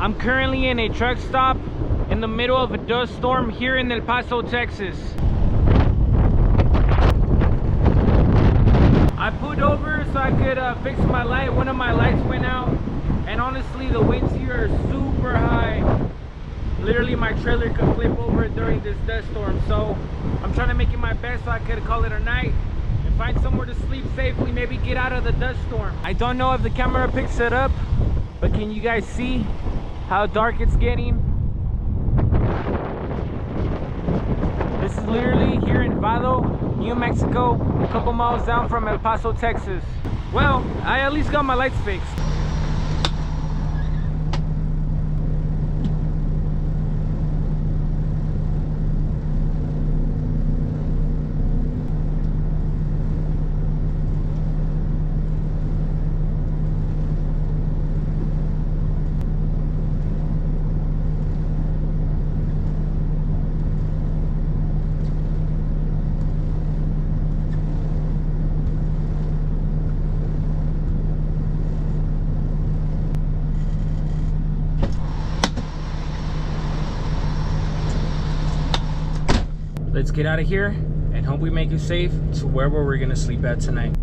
I'm currently in a truck stop in the middle of a dust storm here in El Paso, Texas. I pulled over so I could fix my light. One of my lights went out, and honestly the winds here are super high. Literally my trailer could flip over during this dust storm, so I'm trying to make it my best so I could call it a night and find somewhere to sleep safely, maybe get out of the dust storm. I don't know if the camera picks it up, but can you guys see how dark it's getting? This is literally here in Vado, New Mexico, a couple miles down from El Paso, Texas. Well, I at least got my lights fixed. Let's get out of here and hope we make it safe to wherever we're gonna sleep at tonight.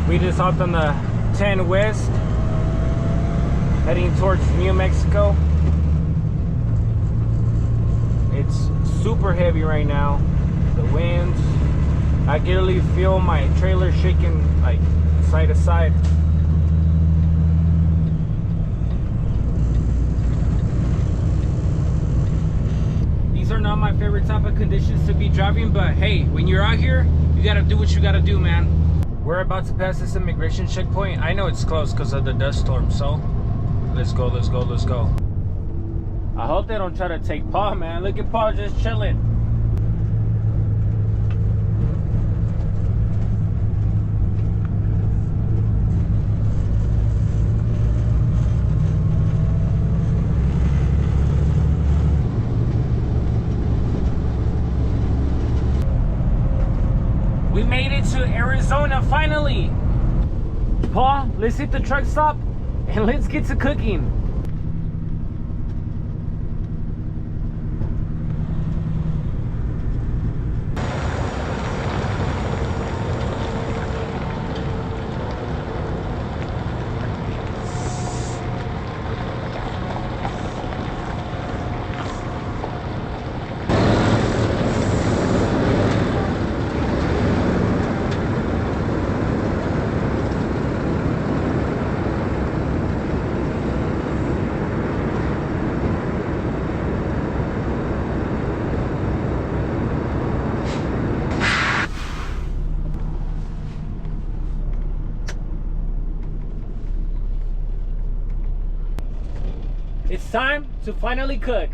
We just hopped on the 10 West, heading towards New Mexico. It's super heavy right now. The winds, I can literally feel my trailer shaking like side to side. These are not my favorite type of conditions to be driving, but hey, when you're out here, you gotta do what you gotta do, man. We're about to pass this immigration checkpoint. I know it's close because of the dust storm, so let's go, let's go, let's go. I hope they don't try to take Paul, man. Look at Paul just chilling. We made it to Arizona finally. Paul, let's hit the truck stop and let's get to cooking. It's time to finally cook.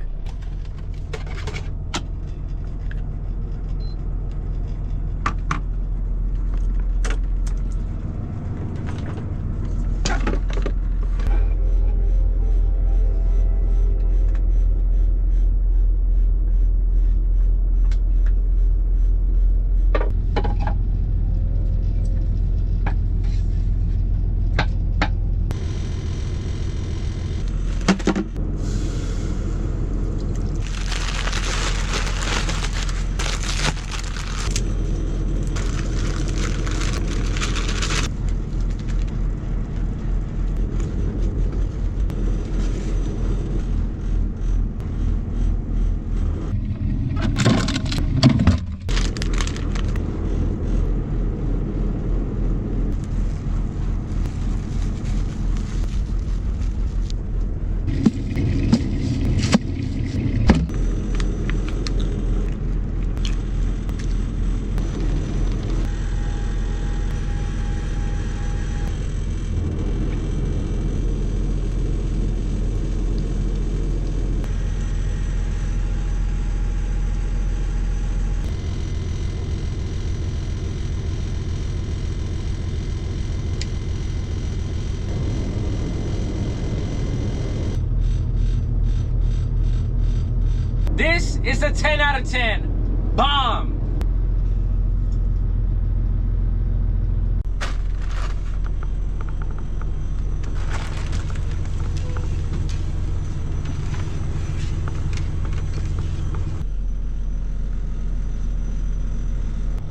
It's a 10 out of 10. Bomb.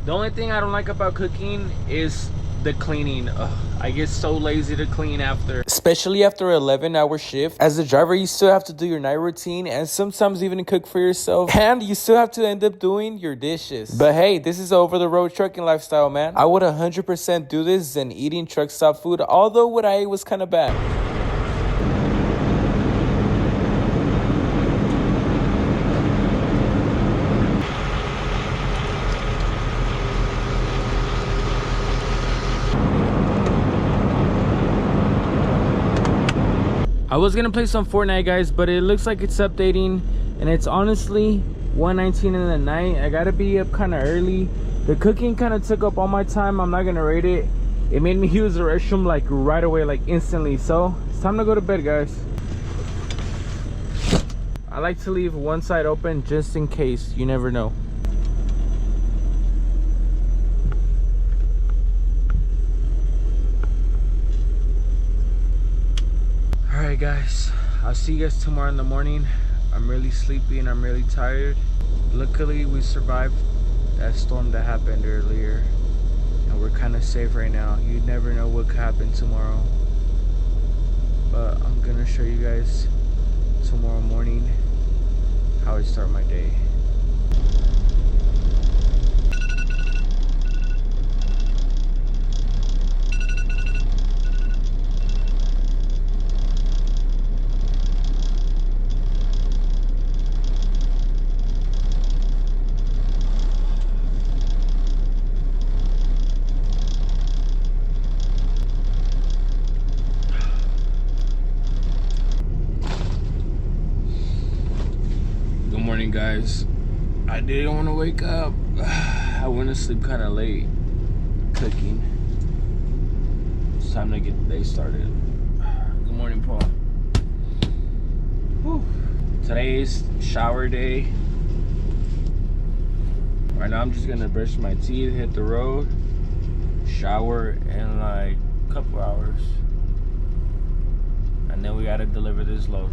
The only thing I don't like about cooking is the cleaning. Ugh, I get so lazy to clean after. Especially after an 11-hour shift. As a driver, you still have to do your night routine and sometimes even cook for yourself. And you still have to end up doing your dishes. But hey, this is over-the-road trucking lifestyle, man. I would 100% do this than eating truck stop food, although what I ate was kind of bad. I was gonna play some Fortnite, guys, but it looks like it's updating and it's honestly 1:19 in the night. I gotta be up kind of early. The cooking kind of took up all my time. I'm not gonna rate it. It made me use the restroom like right away, like instantly. So it's time to go to bed, guys. I like to leave one side open just in case. You never know. Alright guys, I'll see you guys tomorrow in the morning. I'm really sleepy and I'm really tired. Luckily we survived that storm that happened earlier and we're kind of safe right now. You never know what could happen tomorrow, but I'm gonna show you guys tomorrow morning how I start my day. Guys, I didn't want to wake up. I went to sleep kind of late cooking. It's time to get the day started. Good morning, Paul. Whew. Today's shower day. Right now I'm just gonna brush my teeth, hit the road, shower in like a couple hours, and then we gotta deliver this load.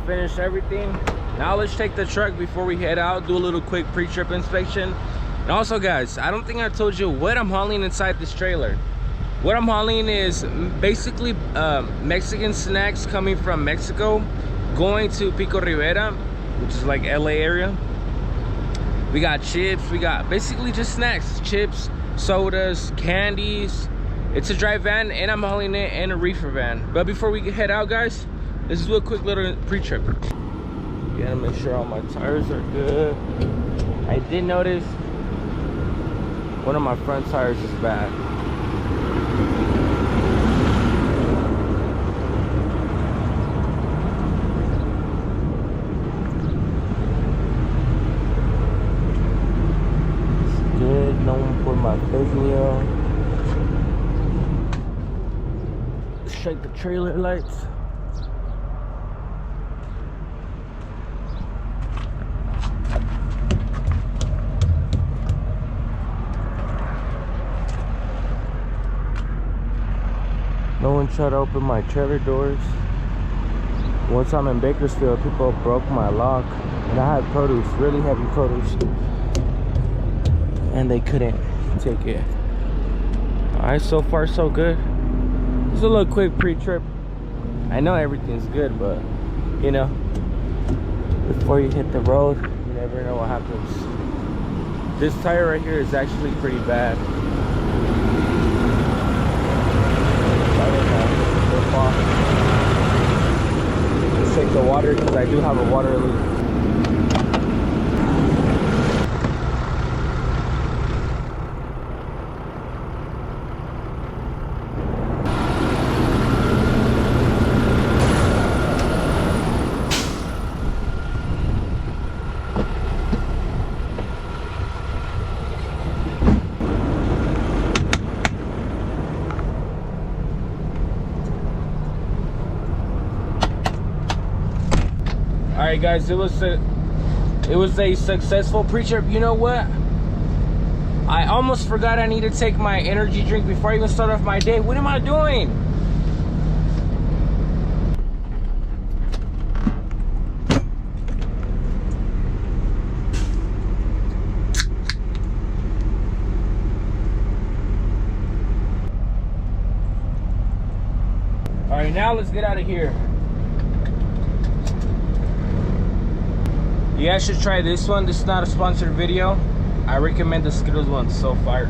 Finish everything. Now let's take the truck before we head out, do a little quick pre-trip inspection. And also guys, I don't think I told you what I'm hauling inside this trailer. What I'm hauling is basically Mexican snacks coming from Mexico going to Pico Rivera, which is like LA area. We got chips, we got basically just snacks, chips, sodas, candies. It's a dry van and I'm hauling it in a reefer van. But before we head out guys, this is a quick little pre-trip. Gotta make sure all my tires are good. I did notice one of my front tires is bad. It's good. No one put my fifth wheel. Let's check the trailer lights. No one tried to open my trailer doors. Once I'm in Bakersfield, people broke my lock. And I had produce, really heavy produce, and they couldn't take it. Alright, so far so good. Just a little quick pre-trip. I know everything's good, but you know, before you hit the road, you never know what happens. This tire right here is actually pretty bad. Let's take the water because I do have a water leak. Alright guys, it was a successful pre-trip. You know what? I almost forgot I need to take my energy drink before I even start off my day. What am I doing? Alright, now let's get out of here. You guys should try this one. This is not a sponsored video. I recommend the Skittles one. So fire.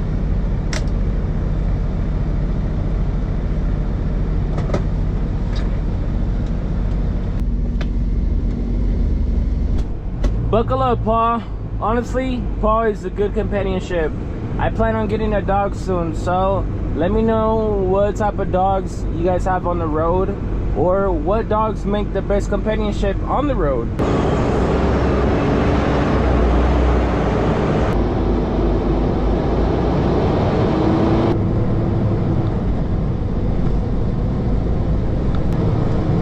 Buckle up, Paul. Honestly, Paul is a good companionship. I plan on getting a dog soon, so let me know what type of dogs you guys have on the road, or what dogs make the best companionship on the road.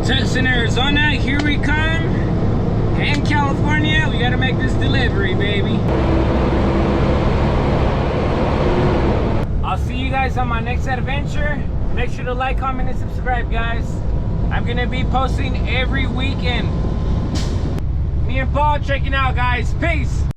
Tucson, Arizona, here we come. And California, we gotta make this delivery, baby. I'll see you guys on my next adventure. Make sure to like, comment, and subscribe, guys. I'm gonna be posting every weekend. Me and Paul checking out, guys. Peace.